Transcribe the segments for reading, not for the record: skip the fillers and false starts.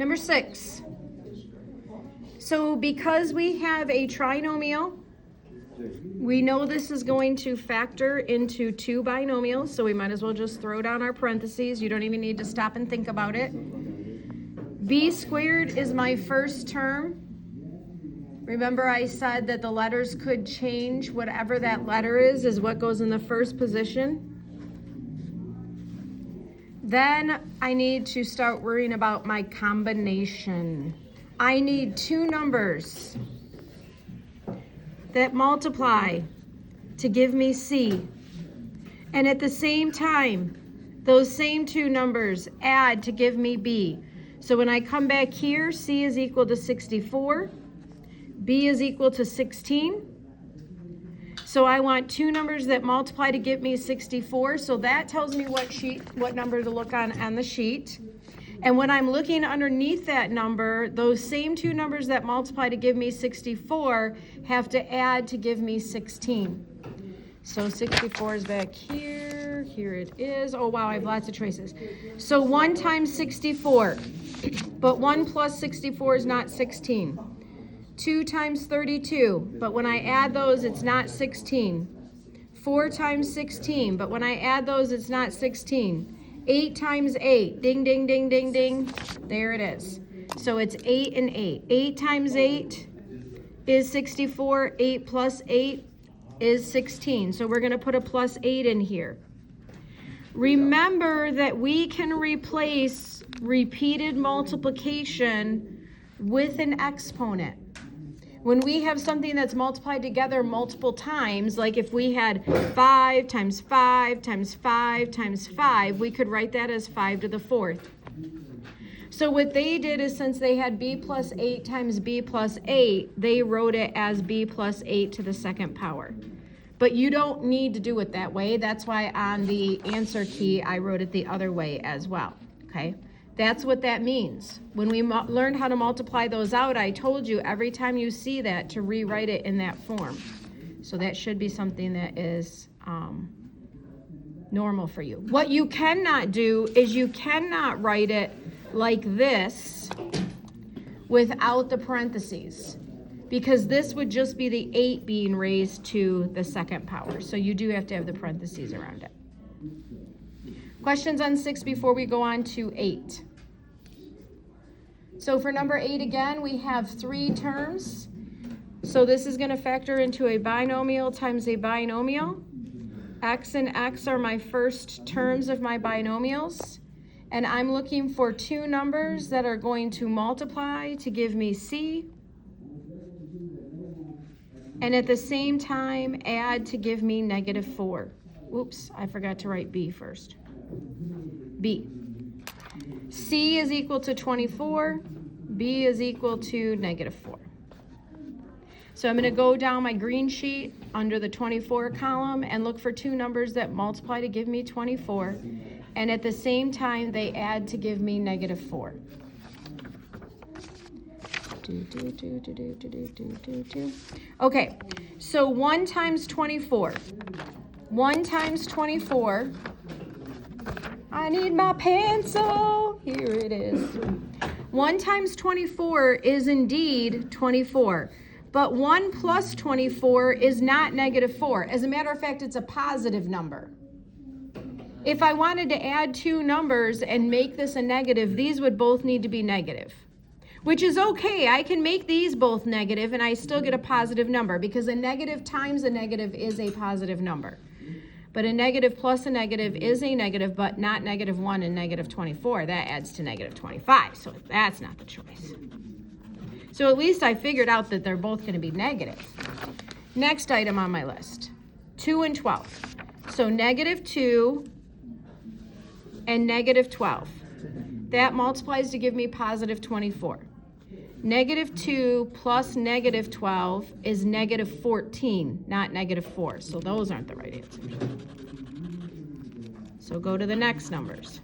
Number 6. So because we have a trinomial, we know this is going to factor into 2 binomials, so we might as well just throw down our parentheses. You don't even need to stop and think about it. B squared is my first term. Remember I said that the letters could change. Whatever that letter is what goes in the first position. Then I need to start worrying about my combination. I need 2 numbers that multiply to give me C. And at the same time, those same 2 numbers add to give me B. So when I come back here, C is equal to 64, B is equal to 16. So I want 2 numbers that multiply to get me 64. So that tells me what number to look on the sheet. And when I'm looking underneath that number, those same 2 numbers that multiply to give me 64 have to add to give me 16. So 64 is back here. Here it is. Oh, wow, I have lots of choices. So 1 times 64, but 1 plus 64 is not 16. 2 times 32, but when I add those, it's not 16. 4 times 16, but when I add those, it's not 16. 8 times 8, ding, ding, ding, ding, ding. There it is. So it's 8 and 8. 8 times 8 is 64. 8 plus 8 is 16. So we're going to put a plus 8 in here. Remember that we can replace repeated multiplication with an exponent. When we have something that's multiplied together multiple times, like if we had 5 times 5 times 5 times 5, we could write that as 5 to the 4th. So what they did is, since they had b plus 8 times b plus 8, they wrote it as b plus 8 to the 2nd power. But you don't need to do it that way. That's why on the answer key, I wrote it the other way as well, okay? That's what that means. When we learned how to multiply those out, I told you every time you see that to rewrite it in that form. So that should be something that is normal for you. What you cannot do is you cannot write it like this without the parentheses, because this would just be the 8 being raised to the 2nd power. So you do have to have the parentheses around it. Questions on 6 before we go on to 8. So for number 8 again, we have 3 terms. So this is going to factor into a binomial times a binomial. X and X are my first terms of my binomials. And I'm looking for 2 numbers that are going to multiply to give me C. And at the same time, add to give me -4. Oops, I forgot to write B first. B. C is equal to 24. B is equal to -4. So I'm going to go down my green sheet under the 24 column and look for 2 numbers that multiply to give me 24. And at the same time, they add to give me -4. Okay, so 1 times 24. 1 times 24. I need my pencil. Here it is. 1 times 24 is indeed 24. But 1 plus 24 is not -4. As a matter of fact, it's a positive number. If I wanted to add 2 numbers and make this a negative, these would both need to be negative. Which is okay. I can make these both negative and I still get a positive number, because a negative times a negative is a positive number. But a negative plus a negative is a negative, but not -1 and -24. That adds to -25, so that's not the choice. So at least I figured out that they're both going to be negative. Next item on my list, 2 and 12. So -2 and -12. That multiplies to give me +24. -2 plus -12 is -14, not -4. So those aren't the right answers. So go to the next numbers,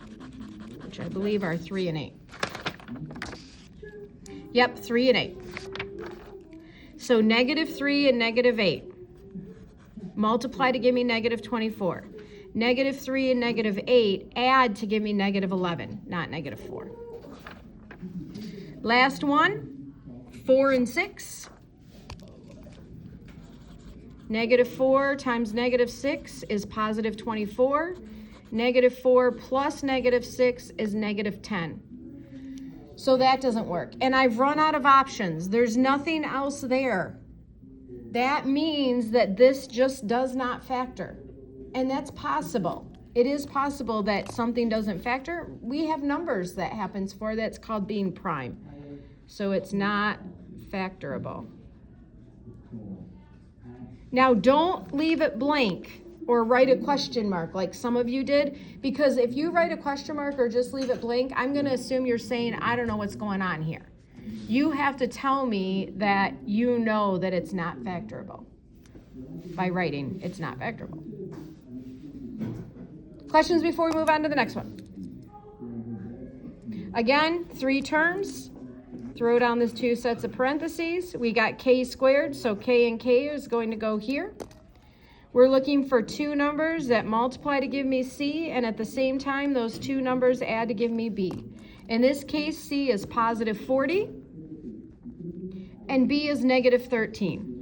which I believe are 3 and 8. Yep, 3 and 8. So -3 and -8. Multiply to give me -24. -3 and -8 add to give me -11, not -4. Last one, 4 and 6. -4 times -6 is positive 24. -4 plus -6 is -10. So that doesn't work. And I've run out of options. There's nothing else there. That means that this just does not factor. And that's possible. It is possible that something doesn't factor. We have numbers that happens for that's called being prime. So it's not factorable. Now don't leave it blank or write a question mark like some of you did, because if you write a question mark or just leave it blank, I'm going to assume you're saying, I don't know what's going on here. You have to tell me that you know that it's not factorable by writing it's not factorable. Questions before we move on to the next one? Again, 3 terms. Throw down these 2 sets of parentheses. We got k squared, so k and k is going to go here. We're looking for 2 numbers that multiply to give me c, and at the same time, those 2 numbers add to give me b. In this case, c is positive 40, and b is negative 13.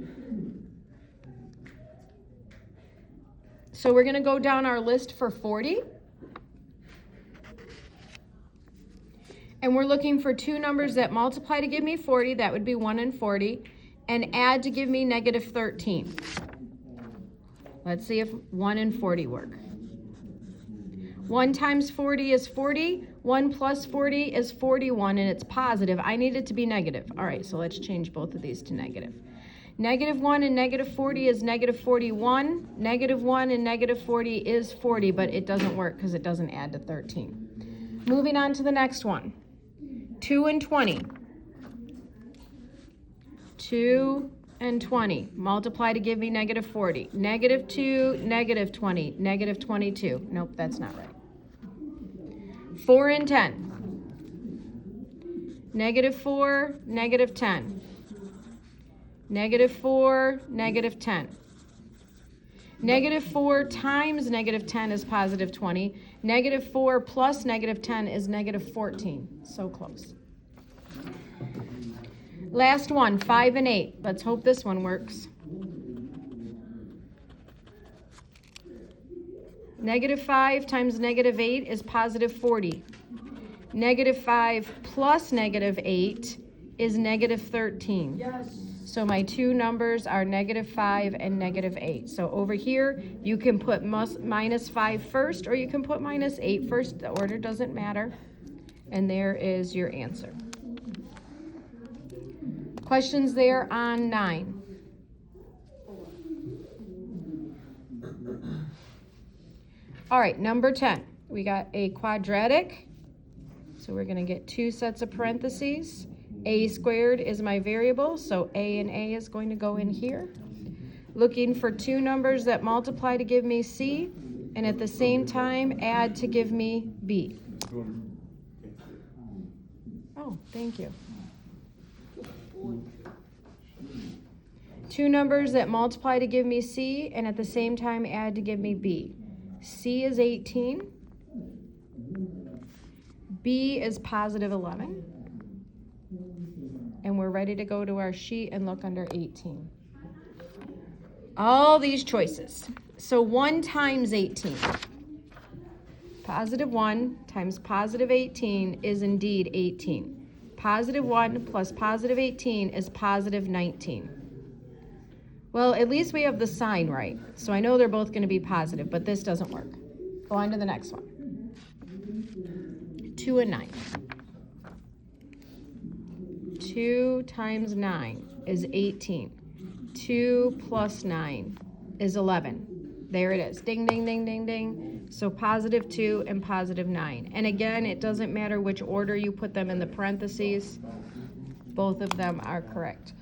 So we're going to go down our list for 40. And we're looking for 2 numbers that multiply to give me 40, that would be 1 and 40, and add to give me negative 13. Let's see if 1 and 40 work. 1 times 40 is 40, 1 plus 40 is 41, and it's positive. I need it to be negative. All right, so let's change both of these to negative. -1 and negative 40 is negative 41. -1 and negative 40 is 40, but it doesn't work because it doesn't add to 13. Moving on to the next one. 2 and 20. 2 and 20. Multiply to give me negative 40. -2, negative 20, negative 22. Nope, that's not right. 4 and 10. -4, negative 10. -4, negative 10. -4 times negative 10 is positive 20. -4 plus negative 10 is negative 14. So close. Last one, 5 and 8. Let's hope this one works. -5 times -8 is positive 40. -5 plus -8 is negative 13. Yes. So my 2 numbers are -5 and -8. So over here, you can put -5 first, or you can put -8 first. The order doesn't matter. And there is your answer. Questions there on 9? All right, number 10. We got a quadratic. So we're going to get 2 sets of parentheses. A squared is my variable, so a and a is going to go in here. Looking for 2 numbers that multiply to give me c, and at the same time add to give me b. Oh, thank you. 2 numbers that multiply to give me c, and at the same time add to give me b. C is 18. B is positive 11. And we're ready to go to our sheet and look under 18. All these choices. So 1 times 18. Positive 1 times positive 18 is indeed 18. Positive 1 plus positive 18 is positive 19. Well, at least we have the sign right. So I know they're both going to be positive, but this doesn't work. Go on to the next one. 2 and 9. 2 times 9 is 18. 2 plus 9 is 11. There it is. Ding, ding, ding, ding, ding. So positive 2 and positive 9. And again, it doesn't matter which order you put them in the parentheses. Both of them are correct.